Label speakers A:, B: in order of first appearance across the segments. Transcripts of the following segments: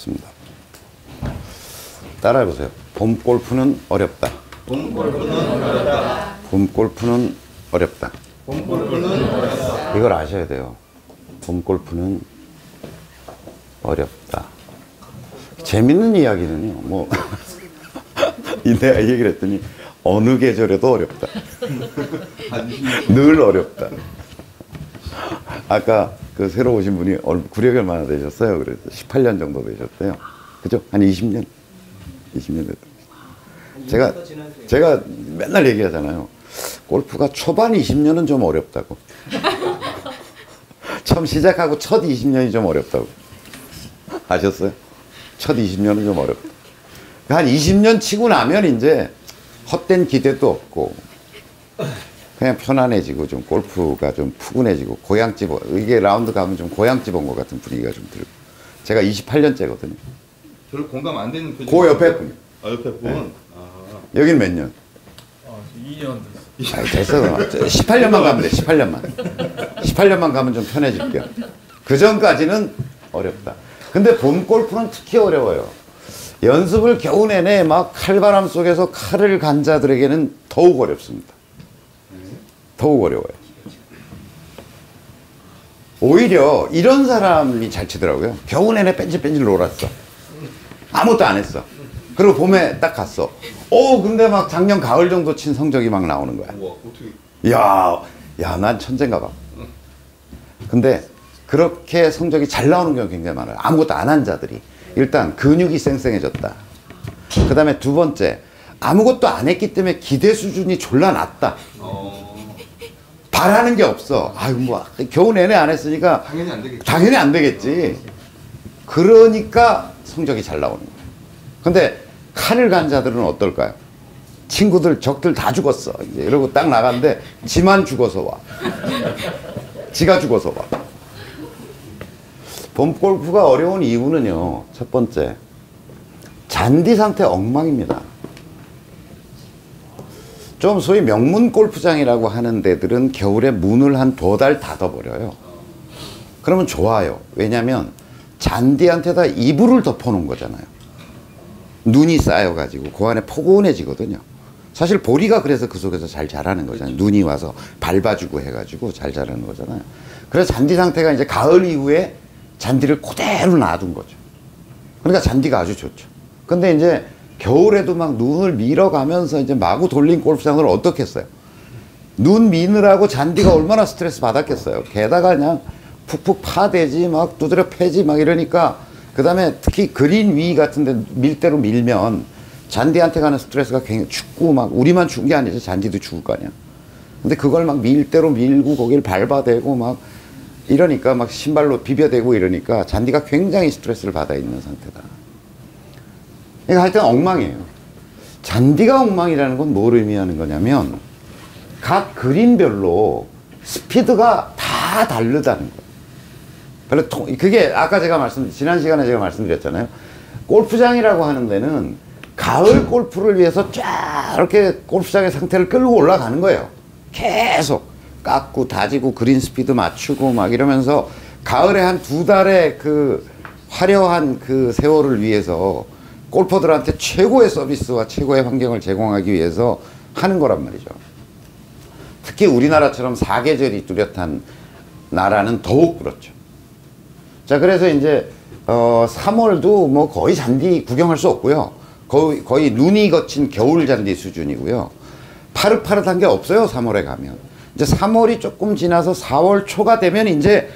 A: 어렵습니다. 따라해보세요. 봄 골프는 어렵다.
B: 봄 골프는 어렵다.
A: 봄 골프는 어렵다.
B: 봄 골프는 어렵다.
A: 이걸 아셔야 돼요. 봄 골프는 어렵다. 재밌는 이야기는요, 뭐, 내가 이 얘기를 했더니, 어느 계절에도 어렵다. 늘 어렵다. 아까 그 새로 오신 분이 구력이 얼마나 되셨어요? 그래서 18년 정도 되셨대요. 그죠? 한 20년? 20년 됐어요. 제가 맨날 얘기하잖아요. 골프가 초반 20년은 좀 어렵다고. 처음 시작하고 첫 20년이 좀 어렵다고. 아셨어요? 첫 20년은 좀 어렵다. 한 20년 치고 나면 이제 헛된 기대도 없고 그냥 편안해지고 좀 골프가 좀 푸근해지고 고향집, 이게 라운드 가면 좀 고향집 온 것 같은 분위기가 좀 들고. 제가 28년째거든요.
B: 별로 공감 안 되는 표정.
A: 그 옆에 분.
B: 아, 옆에 분?
A: 네. 여긴 몇 년?
C: 2년 됐어요.
A: 됐어. 18년만 가면 돼. 18년만. 18년만 가면 좀 편해질게요. 그 전까지는 어렵다. 근데 봄 골프는 특히 어려워요. 연습을 겨우 내내 막 칼바람 속에서 칼을 간 자들에게는 더욱 어렵습니다. 더욱 어려워요. 오히려 이런 사람이 잘 치더라고요. 겨우 내내 뺀질뺀질 놀았어. 아무것도 안 했어. 그리고 봄에 딱 갔어. 근데 막 작년 가을 정도 친 성적이 막 나오는 거야.
B: 우와, 어떻게.
A: 야, 난 천재인가 봐. 근데 그렇게 성적이 잘 나오는 경우가 굉장히 많아요. 아무것도 안 한 자들이. 일단 근육이 쌩쌩해졌다. 그 다음에 두 번째, 아무것도 안 했기 때문에 기대 수준이 졸라 낮다. 바라는 게 없어. 아유, 뭐 겨우 내내 안 했으니까
B: 당연히 안 되겠지.
A: 당연히 안 되겠지. 그러니까 성적이 잘 나오는 거예요. 근데 칼을 간 자들은 어떨까요? 친구들, 적들 다 죽었어. 이제 이러고 딱 나갔는데 지만 죽어서 와. 지가 죽어서 와. 봄 골프가 어려운 이유는요, 첫 번째, 잔디 상태 엉망입니다. 좀 소위 명문 골프장이라고 하는 데들은 겨울에 문을 한 2달 닫아버려요. 그러면 좋아요. 왜냐면 잔디한테다 이불을 덮어놓은 거잖아요. 눈이 쌓여가지고 그 안에 포근해지거든요. 사실 보리가 그래서 그 속에서 잘 자라는 거잖아요. 눈이 와서 밟아주고 해가지고 잘 자라는 거잖아요. 그래서 잔디 상태가 이제 가을 이후에 잔디를 그대로 놔둔 거죠. 그러니까 잔디가 아주 좋죠. 근데 이제 겨울에도 막 눈을 밀어가면서 이제 마구 돌린 골프장을 어떻게 했어요? 눈 미느라고 잔디가 얼마나 스트레스 받았겠어요. 게다가 그냥 푹푹 파대지 막 두드려 패지 막 이러니까, 그 다음에 특히 그린 위 같은데 밀대로 밀면 잔디한테 가는 스트레스가 굉장히 춥고, 막 우리만 추운 게 아니죠. 잔디도 추울 거 아니야. 근데 그걸 막 밀대로 밀고 거기를 밟아대고 막 이러니까, 막 신발로 비벼대고 이러니까 잔디가 굉장히 스트레스를 받아 있는 상태다. 그러니까 하여튼 엉망이에요. 잔디가 엉망이라는 건 뭘 의미하는 거냐면 각 그린별로 스피드가 다 다르다는 거예요. 그게 아까 지난 시간에 제가 말씀드렸잖아요. 골프장이라고 하는 데는 가을 골프를 위해서 쫙 이렇게 골프장의 상태를 끌고 올라가는 거예요. 계속 깎고 다지고 그린 스피드 맞추고 막 이러면서 가을에 한 2달의 그 화려한 그 세월을 위해서 골퍼들한테 최고의 서비스와 최고의 환경을 제공하기 위해서 하는 거란 말이죠. 특히 우리나라처럼 사계절이 뚜렷한 나라는 더욱 그렇죠. 자, 그래서 이제 3월도 뭐 거의 잔디 구경할 수 없고요. 거의 눈이 거친 겨울 잔디 수준이고요. 파릇파릇한 게 없어요, 3월에 가면. 이제 3월이 조금 지나서 4월 초가 되면 이제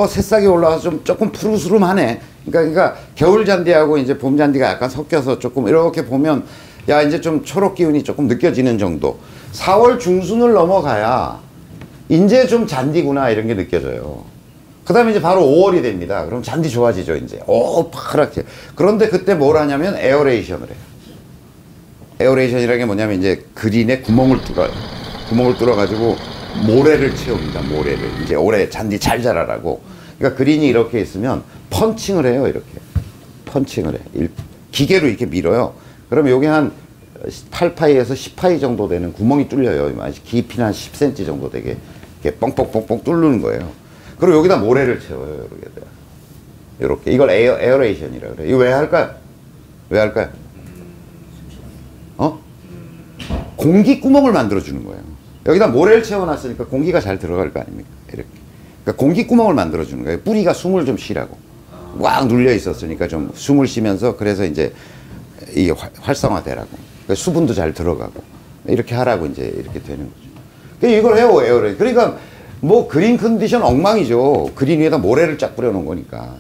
A: 새싹이 올라와서 조금 푸르스름하네. 그러니까 겨울 잔디하고 이제 봄 잔디가 약간 섞여서 조금 이렇게 보면 야, 이제 좀 초록 기운이 조금 느껴지는 정도. 4월 중순을 넘어가야 이제 좀 잔디구나 이런 게 느껴져요. 그 다음에 이제 바로 5월이 됩니다. 그럼 잔디 좋아지죠, 이제. 파랗게. 그런데 그때 뭘 하냐면 에어레이션을 해요. 에어레이션이라는 게 뭐냐면 이제 그린에 구멍을 뚫어요. 구멍을 뚫어가지고 모래를 채웁니다. 모래를. 이제 올해 잔디 잘 자라라고. 그러니까 그린이 이렇게 있으면 펀칭을 해요. 이렇게. 펀칭을 해. 기계로 이렇게 밀어요. 그럼 여기 한 8파이에서 10파이 정도 되는 구멍이 뚫려요. 깊이는 한 10cm 정도 되게. 이렇게 뻥뻥뻥뻥 뚫는 거예요. 그리고 여기다 모래를 채워요. 이렇게. 요렇게. 이걸 에어레이션이라 그래. 이거 왜 할까요? 왜 할까요? 공기 구멍을 만들어 주는 거예요. 여기다 모래를 채워놨으니까 공기가 잘 들어갈 거 아닙니까? 이렇게. 그러니까 공기 구멍을 만들어 주는 거예요. 뿌리가 숨을 좀 쉬라고. 꽉 눌려 있었으니까 좀 숨을 쉬면서 그래서 이제 이게 활성화되라고. 그러니까 수분도 잘 들어가고 이렇게 하라고 이제 이렇게 되는 거죠. 그러니까 이걸 해요, 에어레이션. 그러니까 뭐 그린 컨디션 엉망이죠. 그린 위에다 모래를 쫙 뿌려놓은 거니까.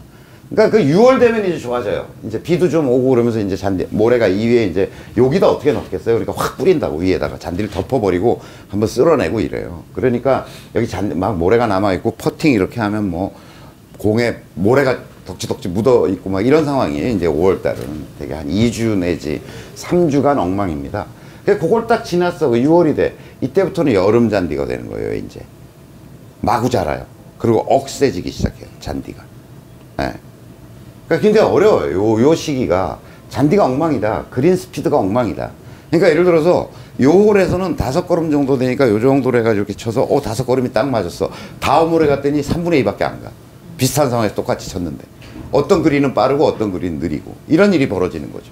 A: 그러니까 그 6월 되면 이제 좋아져요. 이제 비도 좀 오고 그러면서 이제 모래가 이 위에 이제 여기다 어떻게 넣겠어요? 그러니까 확 뿌린다고 위에다가 잔디를 덮어버리고 한번 쓸어내고 이래요. 그러니까 여기 막 모래가 남아있고 퍼팅 이렇게 하면 뭐 공에 모래가 덕지덕지 묻어 있고 막 이런 상황이에요. 이제 5월 달은 되게 한 2주 내지 3주간 엉망입니다. 그걸 딱 지났어. 6월이 돼. 이때부터는 여름 잔디가 되는 거예요, 이제. 마구 자라요. 그리고 억세지기 시작해요, 잔디가. 네. 그러니까 굉장히 어려워요. 요 시기가. 잔디가 엉망이다. 그린 스피드가 엉망이다. 그러니까 예를 들어서 요 홀에서는 5걸음 정도 되니까 요 정도로 해가지고 이렇게 쳐서 5걸음이 딱 맞았어. 다음 홀에 갔더니 3분의 2밖에 안 가. 비슷한 상황에서 똑같이 쳤는데. 어떤 그린은 빠르고 어떤 그린은 느리고. 이런 일이 벌어지는 거죠.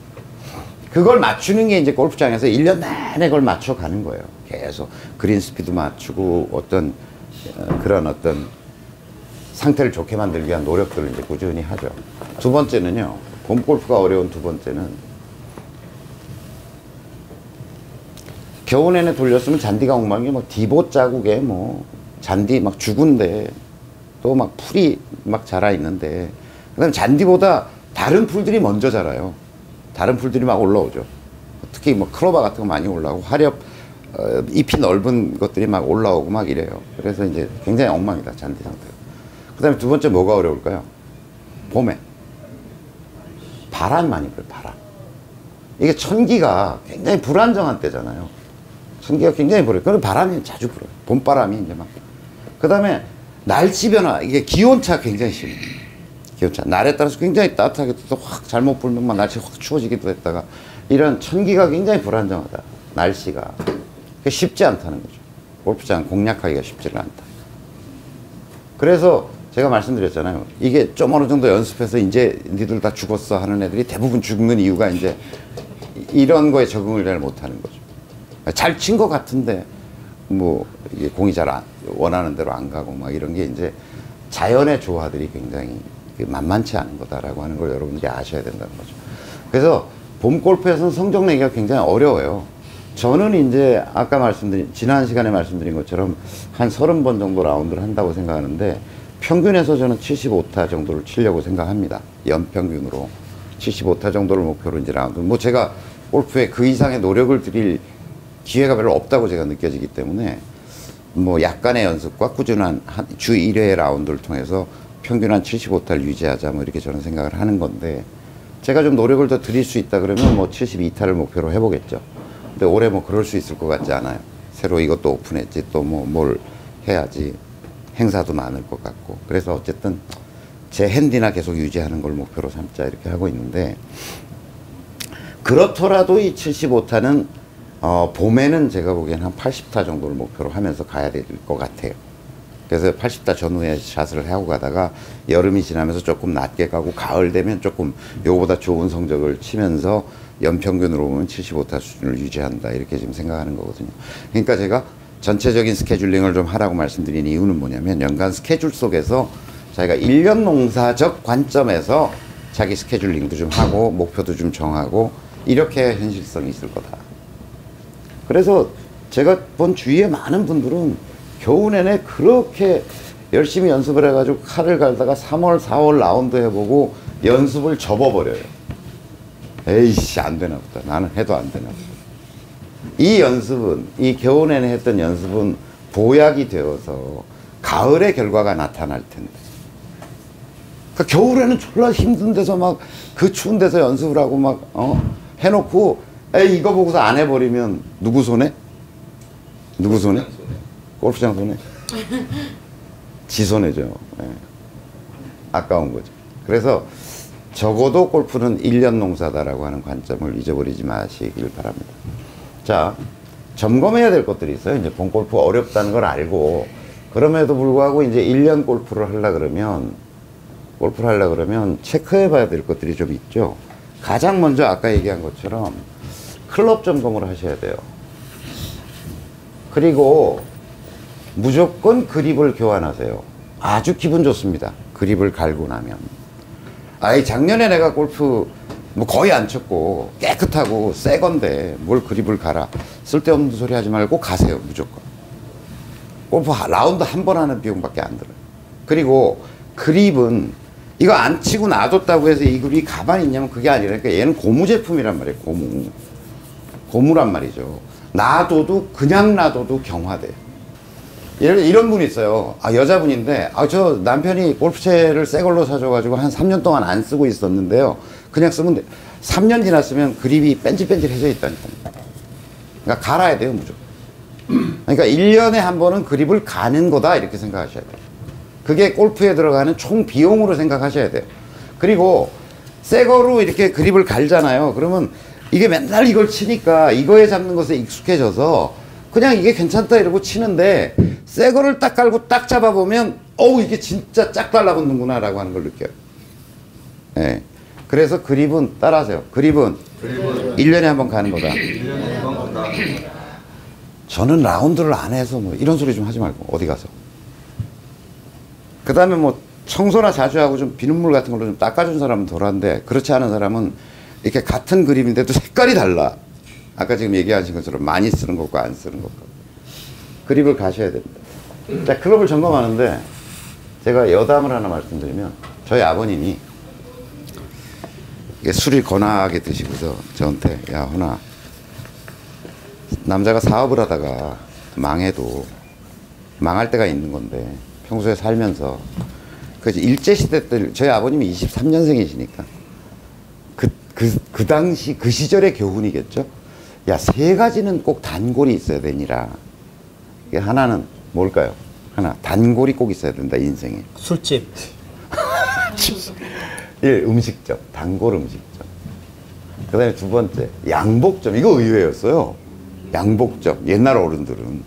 A: 그걸 맞추는 게 이제 골프장에서 1년 내내 그걸 맞춰가는 거예요. 계속 그린 스피드 맞추고 어떤 그런 어떤 상태를 좋게 만들기 위한 노력들을 이제 꾸준히 하죠. 두 번째는요, 봄 골프가 어려운 두 번째는 겨우 내내 돌렸으면 잔디가 엉망이 뭐 디봇 자국에 뭐 잔디 막 죽은데 또 막 풀이 막 자라 있는데 그다음에 잔디보다 다른 풀들이 먼저 자라요. 다른 풀들이 막 올라오죠. 특히 뭐 클로바 같은 거 많이 올라오고 화렵 잎이 넓은 것들이 막 올라오고 막 이래요. 그래서 이제 굉장히 엉망이다, 잔디 상태가. 그 다음에 두 번째 뭐가 어려울까요? 봄에 바람이 많이 불어요. 바람. 이게 천기가 굉장히 불안정한 때잖아요. 천기가 굉장히 불어요. 그럼 바람이 자주 불어요. 봄바람이 이제 막. 그 다음에 날씨 변화, 이게 기온차 굉장히 심해요. 기온차. 날에 따라서 굉장히 따뜻하게 또 확 잘못 불면 막 날씨 확 추워지기도 했다가 이런 천기가 굉장히 불안정하다. 날씨가. 그게 쉽지 않다는 거죠. 골프장 공략하기가 쉽지가 않다. 그래서 제가 말씀드렸잖아요. 이게 좀 어느 정도 연습해서 이제 니들 다 죽었어 하는 애들이 대부분 죽는 이유가 이제 이런 거에 적응을 잘 못하는 거죠. 잘 친 것 같은데 뭐 이게 공이 잘 원하는 대로 안 가고 막 이런 게 이제 자연의 조화들이 굉장히 만만치 않은 거다라고 하는 걸 여러분들이 아셔야 된다는 거죠. 그래서 봄 골프에서는 성적 내기가 굉장히 어려워요. 저는 이제 아까 지난 시간에 말씀드린 것처럼 한 30번 정도 라운드를 한다고 생각하는데 평균에서 저는 75타 정도를 치려고 생각합니다. 연평균으로 75타 정도를 목표로 이제 라운드. 뭐 제가 골프에 그 이상의 노력을 들일 기회가 별로 없다고 제가 느껴지기 때문에 뭐 약간의 연습과 꾸준한 주 1회 라운드를 통해서 평균 한 75타를 유지하자 뭐 이렇게 저는 생각을 하는 건데 제가 좀 노력을 더 드릴 수 있다 그러면 뭐 72타를 목표로 해보겠죠. 근데 올해 뭐 그럴 수 있을 것 같지 않아요. 새로 이것도 오픈했지 또 뭐 뭘 해야지 행사도 많을 것 같고 그래서 어쨌든 제 핸디나 계속 유지하는 걸 목표로 삼자 이렇게 하고 있는데 그렇더라도 이 75타는 봄에는 제가 보기엔 한 80타 정도를 목표로 하면서 가야 될 것 같아요. 그래서 80타 전후에 샷을 하고 가다가 여름이 지나면서 조금 낮게 가고 가을 되면 조금 요거보다 좋은 성적을 치면서 연평균으로 보면 75타 수준을 유지한다 이렇게 지금 생각하는 거거든요. 그러니까 제가 전체적인 스케줄링을 좀 하라고 말씀드린 이유는 뭐냐면 연간 스케줄 속에서 자기가 1년 농사적 관점에서 자기 스케줄링도 좀 하고 목표도 좀 정하고 이렇게 현실성이 있을 거다. 그래서 제가 본 주위에 많은 분들은 겨우 내내 그렇게 열심히 연습을 해가지고 칼을 갈다가 3월, 4월 라운드 해보고 연습을 접어버려요. 에이씨 안 되나 보다. 나는 해도 안 되나 보다. 이 연습은 이 겨우 내내 했던 연습은 보약이 되어서 가을에 결과가 나타날 텐데 그러니까 겨울에는 졸라 힘든 데서 막 그 추운 데서 연습을 하고 막 해놓고 에이 이거 보고서 안 해버리면 누구 손해? 누구 손해? 골프장 손해? 지 손해죠. 네. 아까운 거죠. 그래서 적어도 골프는 1년 농사다라고 하는 관점을 잊어버리지 마시길 바랍니다. 자, 점검해야 될 것들이 있어요. 이제 본 골프 어렵다는 걸 알고 그럼에도 불구하고 이제 1년 골프를 하려 그러면 골프를 하려고 그러면 체크해 봐야 될 것들이 좀 있죠. 가장 먼저 아까 얘기한 것처럼 클럽 점검을 하셔야 돼요. 그리고 무조건 그립을 교환하세요. 아주 기분 좋습니다. 그립을 갈고 나면. 아이, 작년에 내가 골프 뭐 거의 안 쳤고 깨끗하고 새 건데 뭘 그립을 갈아. 쓸데없는 소리 하지 말고 가세요. 무조건. 골프 라운드 한 번 하는 비용밖에 안 들어요. 그리고 그립은 이거 안 치고 놔뒀다고 해서 이 그립이 가만히 있냐면 그게 아니라, 그러니까 얘는 고무 제품이란 말이에요. 고무란 말이죠. 놔둬도, 그냥 놔둬도 경화돼요. 이런 분이 있어요. 아, 여자분인데, 아, 저 남편이 골프채를 새 걸로 사줘가지고 한 3년 동안 안 쓰고 있었는데요. 그냥 쓰면 돼. 3년 지났으면 그립이 뺀질뺀질해져 있다니까요. 그러니까 갈아야 돼요, 무조건. 그러니까 1년에 한 번은 그립을 가는 거다, 이렇게 생각하셔야 돼요. 그게 골프에 들어가는 총 비용으로 생각하셔야 돼요. 그리고 새 거로 이렇게 그립을 갈잖아요. 그러면 이게 맨날 이걸 치니까 이거에 잡는 것에 익숙해져서 그냥 이게 괜찮다 이러고 치는데, 새 거를 딱 갈고 딱 잡아보면 어우, 이게 진짜 짝 달라붙는구나 라고 하는 걸 느껴요. 네. 그래서 그립은 따라하세요. 그립은 1년에 한 번 가는 거다.
B: 1년에 한 번 간다.
A: 저는 라운드를 안 해서 뭐 이런 소리 좀 하지 말고 어디 가서. 그 다음에 뭐 청소나 자주 하고 좀 비눗물 같은 걸로 좀 닦아준 사람은 덜한데, 그렇지 않은 사람은 이렇게 같은 그림인데도 색깔이 달라. 아까 지금 얘기하신 것처럼 많이 쓰는 것과 안 쓰는 것과. 그립을 가셔야 됩니다. 자, 클럽을 점검하는데 제가 여담을 하나 말씀드리면, 저희 아버님이 이게 술이 거나하게 드시고서 저한테, 야, 훈아, 남자가 사업을 하다가 망해도 망할 때가 있는 건데 평소에 살면서, 그래서 일제시대 때 저희 아버님이 23년생이시니까 그 당시 그 시절의 교훈이겠죠. 야, 세 가지는 꼭 단골이 있어야 되니라. 이게 하나는 뭘까요? 하나, 단골이 꼭 있어야 된다, 인생에.
D: 술집.
A: 음식점, 단골 음식점. 그 다음에 두 번째, 양복점. 이거 의외였어요. 양복점, 옛날 어른들은.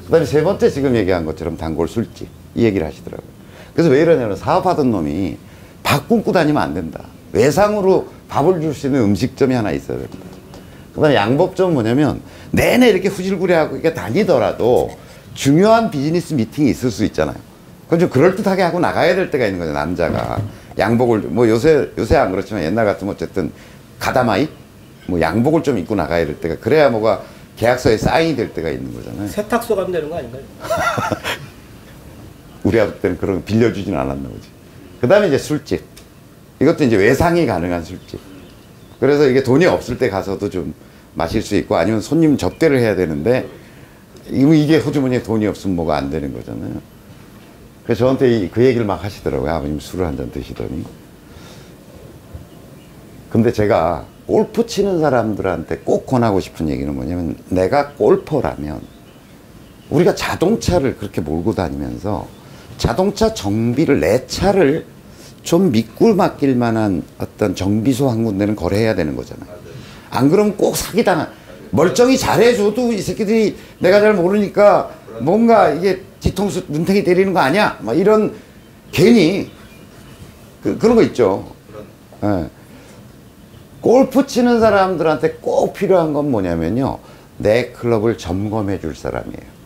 A: 그 다음에 세 번째, 지금 얘기한 것처럼 단골 술집. 이 얘기를 하시더라고요. 그래서 왜 이러냐면, 사업하던 놈이 밥 굶고 다니면 안 된다. 외상으로 밥을 줄 수 있는 음식점이 하나 있어야 된다. 그 다음에 양복점은 뭐냐면, 내내 이렇게 후질구리하고 이렇게 다니더라도 중요한 비즈니스 미팅이 있을 수 있잖아요. 그건 좀 그럴듯하게 하고 나가야 될 때가 있는 거죠, 남자가. 양복을, 뭐 요새 안 그렇지만 옛날 같으면 어쨌든 가다마이? 뭐 양복을 좀 입고 나가야 될 때가, 그래야 뭐가 계약서에 사인이 될 때가 있는 거잖아요.
D: 세탁소 가면 되는 거 아닌가요?
A: 우리 아버지 때는 그런 거 빌려주진 않았나 보지. 그 다음에 이제 술집. 이것도 이제 외상이 가능한 술집. 그래서 이게 돈이 없을 때 가서도 좀 마실 수 있고, 아니면 손님 접대를 해야 되는데, 이게 호주머니에 돈이 없으면 뭐가 안 되는 거잖아요. 그래서 저한테 그 얘기를 막 하시더라고요. 아버님 술을 한 잔 드시더니. 근데 제가 골프 치는 사람들한테 꼭 권하고 싶은 얘기는 뭐냐면, 내가 골퍼라면 우리가 자동차를 그렇게 몰고 다니면서 자동차 정비를, 내 차를 좀 믿고 맡길 만한 어떤 정비소 한 군데는 거래해야 되는 거잖아요. 안 그러면 꼭 사기당한, 멀쩡히 잘해줘도 이 새끼들이 내가 잘 모르니까 뭔가 이게 뒤통수 눈탱이 때리는 거 아니야? 막 이런, 괜히 그런 거 있죠. 예. 골프 치는 사람들한테 꼭 필요한 건 뭐냐면요, 내 클럽을 점검해 줄 사람이에요.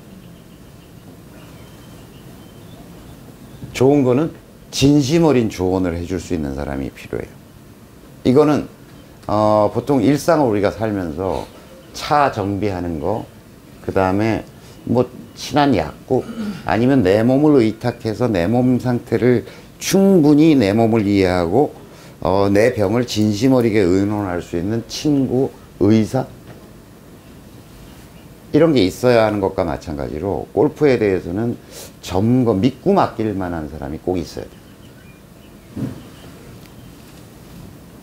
A: 좋은 거는 진심 어린 조언을 해줄 수 있는 사람이 필요해요. 이거는 보통 일상을 우리가 살면서 차 정비하는 거, 그 다음에 뭐 친한 약국, 아니면 내 몸을 의탁해서 내 몸 상태를 충분히 내 몸을 이해하고 내 병을 진심 어리게 의논할 수 있는 친구, 의사, 이런 게 있어야 하는 것과 마찬가지로 골프에 대해서는 점검, 믿고 맡길 만한 사람이 꼭 있어야 돼요.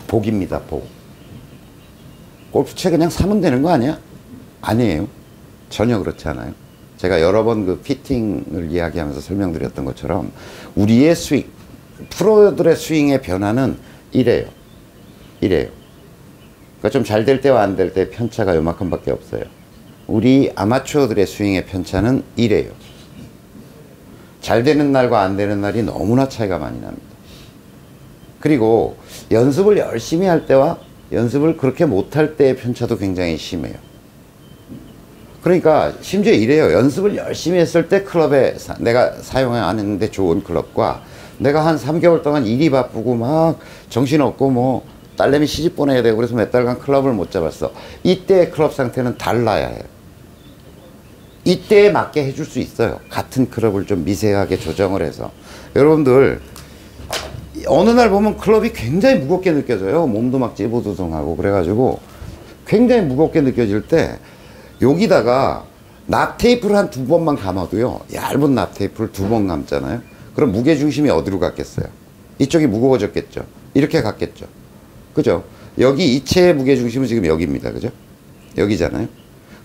A: 복입니다, 복. 골프채 그냥 사면 되는 거 아니야? 아니에요. 전혀 그렇지 않아요. 제가 여러 번 그 피팅을 이야기하면서 설명드렸던 것처럼 우리의 스윙, 프로들의 스윙의 변화는 이래요. 그러니까 좀 잘 될 때와 안 될 때 편차가 요만큼밖에 없어요. 우리 아마추어들의 스윙의 편차는 이래요. 잘 되는 날과 안 되는 날이 너무나 차이가 많이 납니다. 그리고 연습을 열심히 할 때와 연습을 그렇게 못할 때의 편차도 굉장히 심해요. 그러니까 심지어 이래요. 연습을 열심히 했을 때 클럽에 내가 사용 안 했는데 좋은 클럽과 내가 한 3개월 동안 일이 바쁘고 막 정신없고 뭐 딸내미 시집 보내야 되고 그래서 몇 달간 클럽을 못 잡았어. 이때의 클럽 상태는 달라야 해요. 이때에 맞게 해줄 수 있어요. 같은 클럽을 좀 미세하게 조정을 해서. 여러분들 어느 날 보면 클럽이 굉장히 무겁게 느껴져요. 몸도 막 찌부두둥하고 그래가지고 굉장히 무겁게 느껴질 때 여기다가 납 테이프를 한 2번만 감아도요, 얇은 납 테이프를 2번 감잖아요. 그럼 무게중심이 어디로 갔겠어요? 이쪽이 무거워졌겠죠. 이렇게 갔겠죠. 그죠? 여기 이체의 무게중심은 지금 여기입니다. 그죠? 여기잖아요.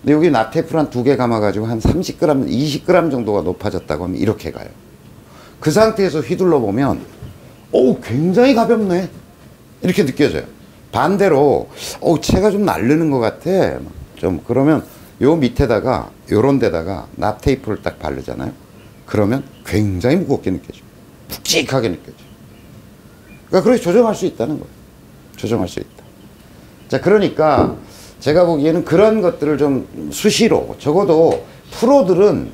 A: 근데 여기 납 테이프를 한 2개 감아가지고 한 30g, 20g 정도가 높아졌다고 하면 이렇게 가요. 그 상태에서 휘둘러 보면 오, 굉장히 가볍네 이렇게 느껴져요. 반대로 체가 좀 날르는 것 같아 좀 그러면 요 밑에다가 요런 데다가 납 테이프를 딱 바르잖아요. 그러면 굉장히 무겁게 느껴져요. 묵직하게 느껴져요. 그러니까 그렇게 조정할 수 있다는 거예요. 조정할 수 있다. 자, 그러니까 제가 보기에는 그런 것들을 좀 수시로, 적어도 프로들은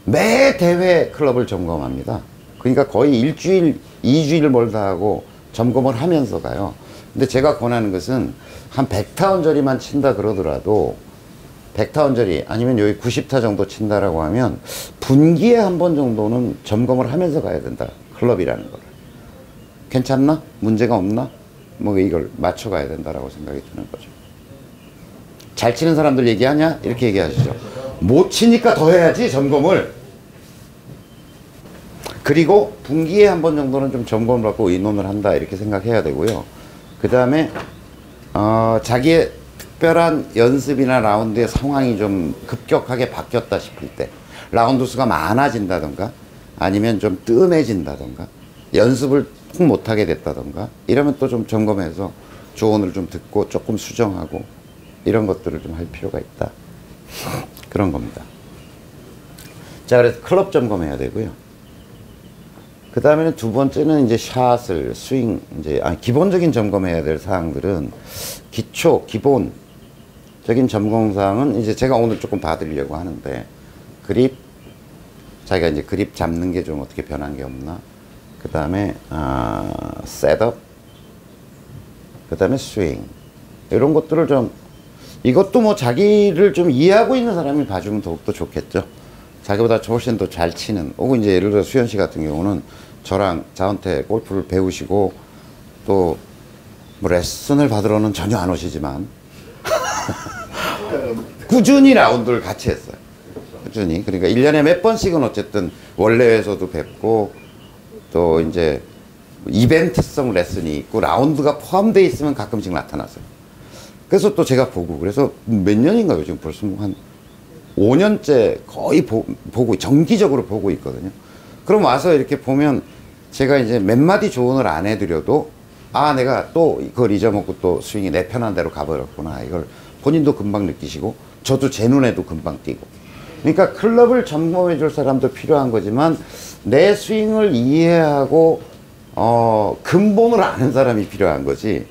A: 매 대회 클럽을 점검합니다. 그러니까 거의 일주일, 2주일 몰다 하고 점검을 하면서 가요. 근데 제가 권하는 것은 한 100타원저리만 친다 그러더라도 100타원저리 아니면 여기 90타 정도 친다라고 하면 분기에 한 번 정도는 점검을 하면서 가야 된다. 클럽이라는 거를. 괜찮나? 문제가 없나? 뭐 이걸 맞춰가야 된다라고 생각이 드는 거죠. 잘 치는 사람들 얘기하냐? 이렇게 얘기하시죠. 못 치니까 더 해야지 점검을. 그리고 분기에 한 번 정도는 좀 점검을 받고 의논을 한다 이렇게 생각해야 되고요. 그 다음에 자기의 특별한 연습이나 라운드의 상황이 좀 급격하게 바뀌었다 싶을 때 라운드 수가 많아진다던가 아니면 좀 뜸해진다던가 연습을 푹 못하게 됐다던가 이러면 또 좀 점검해서 조언을 좀 듣고 조금 수정하고 이런 것들을 좀 할 필요가 있다. 그런 겁니다. 자, 그래서 클럽 점검해야 되고요. 그 다음에는 두 번째는 이제 샷을, 스윙, 이제, 기본적인 점검해야 될 사항들은 기초, 기본적인 점검사항은 이제 제가 오늘 조금 봐드리려고 하는데, 그립, 자기가 이제 그립 잡는 게 좀 어떻게 변한 게 없나. 그 다음에, 셋업, 그 다음에 스윙. 이런 것들을 좀, 이것도 뭐 자기를 좀 이해하고 있는 사람이 봐주면 더욱더 좋겠죠. 자기보다 훨씬 더 잘 치는, 혹은 이제 예를 들어 수현 씨 같은 경우는 저한테 골프를 배우시고 또 뭐 레슨을 받으러는 전혀 안 오시지만 꾸준히 라운드를 같이 했어요. 꾸준히. 그러니까 1년에 몇 번씩은 어쨌든 원래에서도 뵙고 또 이제 이벤트성 레슨이 있고 라운드가 포함되어 있으면 가끔씩 나타났어요. 그래서 또 제가 보고 그래서 몇 년인가요? 지금 벌써 한 5년째 거의 보고 정기적으로 보고 있거든요. 그럼 와서 이렇게 보면 제가 이제 몇 마디 조언을 안 해드려도 내가 또 그걸 잊어먹고 또 스윙이 내 편한 대로 가버렸구나. 이걸 본인도 금방 느끼시고 저도 제 눈에도 금방 띄고. 그러니까 클럽을 점검해 줄 사람도 필요한 거지만 내 스윙을 이해하고 근본을 아는 사람이 필요한 거지.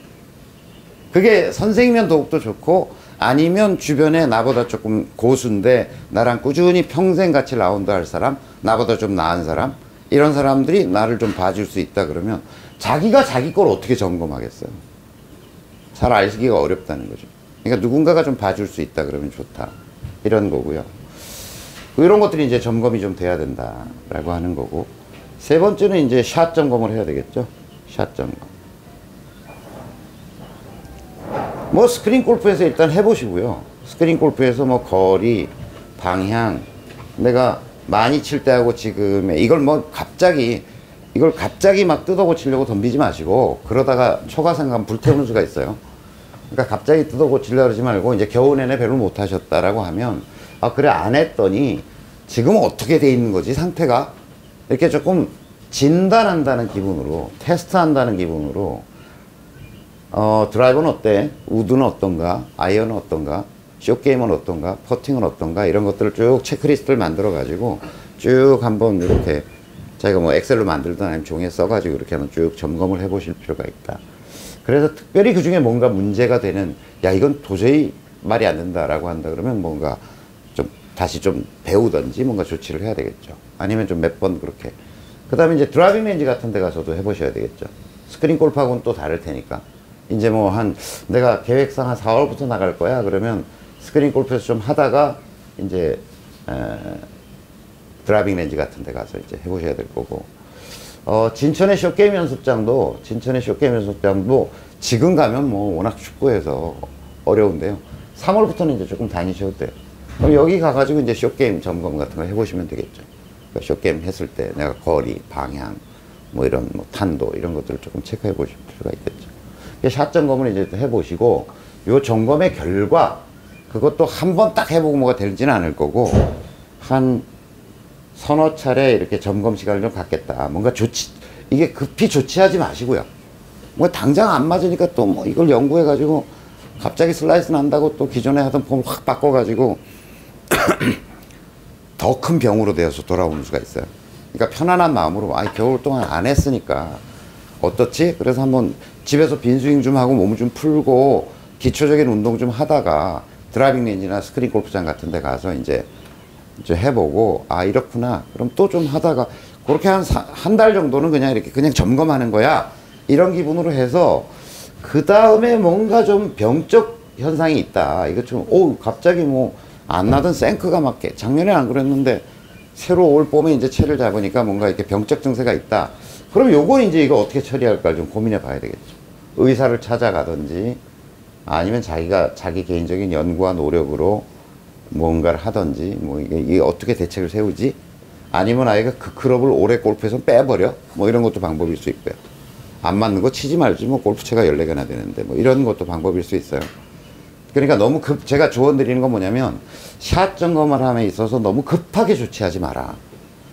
A: 그게 선생이면 더욱더 좋고 아니면 주변에 나보다 조금 고수인데 나랑 꾸준히 평생 같이 라운드 할 사람, 나보다 좀 나은 사람, 이런 사람들이 나를 좀 봐줄 수 있다 그러면 자기가 자기 걸 어떻게 점검하겠어요? 잘 알기가 어렵다는 거죠. 그러니까 누군가가 좀 봐줄 수 있다 그러면 좋다. 이런 거고요. 이런 것들이 이제 점검이 좀 돼야 된다라고 하는 거고. 세 번째는 이제 샷 점검을 해야 되겠죠. 샷 점검. 뭐 스크린 골프에서 일단 해보시고요. 스크린 골프에서 뭐 거리, 방향, 내가 많이 칠 때하고 지금의 이걸 갑자기 막 뜯어고치려고 덤비지 마시고 그러다가 초과상관 불태우는 수가 있어요. 그러니까 갑자기 뜯어고치려고 그러지 말고 이제 겨우 내내 별로 못 하셨다라고 하면 그래 안 했더니 지금 어떻게 돼 있는 거지 상태가 이렇게 조금 진단한다는 기분으로 테스트한다는 기분으로 드라이버는 어때? 우드는 어떤가? 아이언은 어떤가? 숏게임은 어떤가? 퍼팅은 어떤가? 이런 것들을 쭉 체크리스트를 만들어 가지고 쭉 한번 이렇게 자기가 뭐 엑셀로 만들든 아니면 종이에 써가지고 이렇게 한번 쭉 점검을 해보실 필요가 있다. 그래서 특별히 그 중에 뭔가 문제가 되는, 야, 이건 도저히 말이 안 된다라고 한다 그러면 뭔가 좀 다시 좀 배우든지 뭔가 조치를 해야 되겠죠. 아니면 좀 몇 번 그렇게. 그 다음에 이제 드라이빙 렌지 같은 데 가서도 해보셔야 되겠죠. 스크린 골프하고는 또 다를 테니까. 이제 뭐 내가 계획상 한 4월부터 나갈 거야. 그러면 스크린 골프에서 좀 하다가 이제, 드라이빙 렌지 같은 데 가서 이제 해보셔야 될 거고. 진천의 쇼게임 연습장도 지금 가면 뭐 워낙 춥고해서 어려운데요. 3월부터는 이제 조금 다니셔도 돼요. 그럼 여기 가가지고 이제 쇼게임 점검 같은 거 해보시면 되겠죠. 그러니까 쇼게임 했을 때 내가 거리, 방향, 뭐 이런 뭐 탄도 이런 것들을 조금 체크해 보실 필요가 있겠죠. 샷 점검을 이제 해보시고, 요 점검의 결과, 그것도 한 번 딱 해보고 뭐가 되지는 않을 거고, 한 서너 차례 이렇게 점검 시간을 좀 갖겠다. 뭔가 이게 급히 조치하지 마시고요. 뭐 당장 안 맞으니까 또 뭐 이걸 연구해가지고 갑자기 슬라이스 난다고 또 기존에 하던 폼을 확 바꿔가지고 더 큰 병으로 되어서 돌아오는 수가 있어요. 그러니까 편안한 마음으로, 겨울 동안 안 했으니까 어떻지? 그래서 한번 집에서 빈스윙 좀 하고 몸을 좀 풀고 기초적인 운동 좀 하다가 드라이빙 렌지나 스크린 골프장 같은 데 가서 이제 해보고, 이렇구나. 그럼 또 좀 하다가, 그렇게 한 달 정도는 그냥 이렇게 그냥 점검하는 거야. 이런 기분으로 해서, 그 다음에 뭔가 좀 병적 현상이 있다. 이거 좀, 갑자기 뭐, 안 나던 생크가 맞게. 작년에 안 그랬는데, 새로 올 봄에 이제 채를 잡으니까 뭔가 이렇게 병적 증세가 있다. 그럼 요건 이제 이거 어떻게 처리할까 좀 고민해 봐야 되겠죠. 의사를 찾아가든지, 아니면 자기 개인적인 연구와 노력으로 뭔가를 하든지, 뭐 이게 어떻게 대책을 세우지? 아니면 아이가 그 클럽을 올해 골프에서 빼버려? 뭐 이런 것도 방법일 수 있고요. 안 맞는 거 치지 말지, 뭐 골프채가 14개나 되는데, 뭐 이런 것도 방법일 수 있어요. 그러니까 너무 제가 조언 드리는 건 뭐냐면, 샷 점검을 함에 있어서 너무 급하게 조치하지 마라.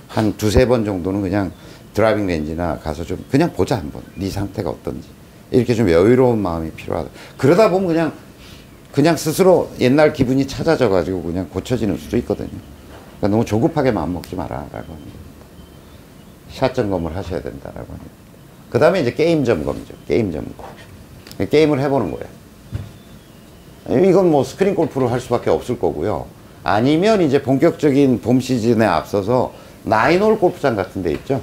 A: 한 두세 번 정도는 그냥 드라이빙 렌지나 가서 좀 그냥 보자, 한번. 네 상태가 어떤지. 이렇게 좀 여유로운 마음이 필요하다. 그러다 보면 그냥 스스로 옛날 기분이 찾아져가지고 그냥 고쳐지는 수도 있거든요. 그러니까 너무 조급하게 마음먹지 마라, 라고 합니다. 샷 점검을 하셔야 된다라고 합니다. 그 다음에 이제 게임 점검이죠. 게임 점검. 게임을 해보는 거예요. 이건 뭐 스크린 골프를 할 수밖에 없을 거고요. 아니면 이제 본격적인 봄 시즌에 앞서서 9홀 골프장 같은 데 있죠.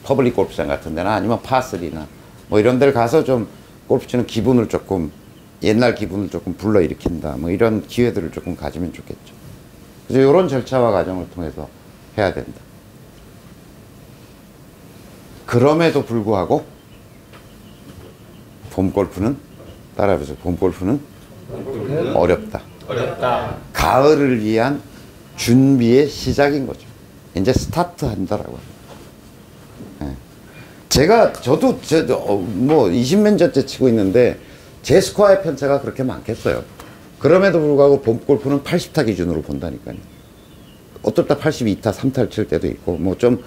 A: 퍼블릭 골프장 같은 데나 아니면 파3나 뭐 이런 데를 가서 좀 골프 치는 기분을 조금, 옛날 기분을 조금 불러일으킨다. 뭐 이런 기회들을 조금 가지면 좋겠죠. 그래서 이런 절차와 과정을 통해서 해야 된다. 그럼에도 불구하고 봄 골프는, 따라해보세요. 봄 골프는 어렵다. 가을을 위한 준비의 시작인 거죠. 이제 스타트 한다라고 합니다. 저도 뭐 20몇 년째 치고 있는데 제 스코어의 편차가 그렇게 많겠어요. 그럼에도 불구하고 봄 골프는 80타 기준으로 본다니까요. 어떨 때 82타, 3타를 칠 때도 있고, 뭐 좀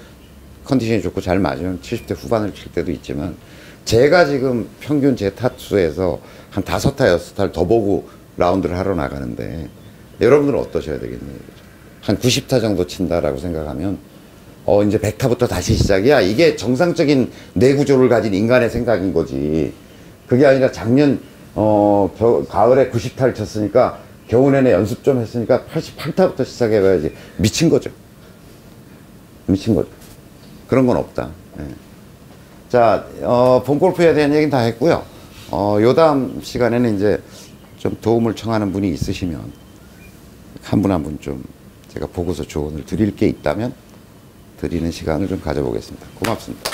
A: 컨디션이 좋고 잘 맞으면 70대 후반을 칠 때도 있지만, 제가 지금 평균 제 타수에서 한 5타, 6타를 더 보고 라운드를 하러 나가는데, 여러분들은 어떠셔야 되겠네요. 한 90타 정도 친다라고 생각하면, 이제 100타부터 다시 시작이야. 이게 정상적인 뇌구조를 가진 인간의 생각인 거지. 그게 아니라 작년, 가을에 90타를 쳤으니까, 겨우 내내 연습 좀 했으니까 88타부터 시작해봐야지. 미친 거죠. 미친 거죠. 그런 건 없다. 네. 자, 봄 골프에 대한 얘기는 다 했고요. 요 다음 시간에는 이제 좀 도움을 청하는 분이 있으시면, 한 분 한 분 좀 제가 보고서 조언을 드릴 게 있다면, 드리는 시간을 좀 가져보겠습니다. 고맙습니다.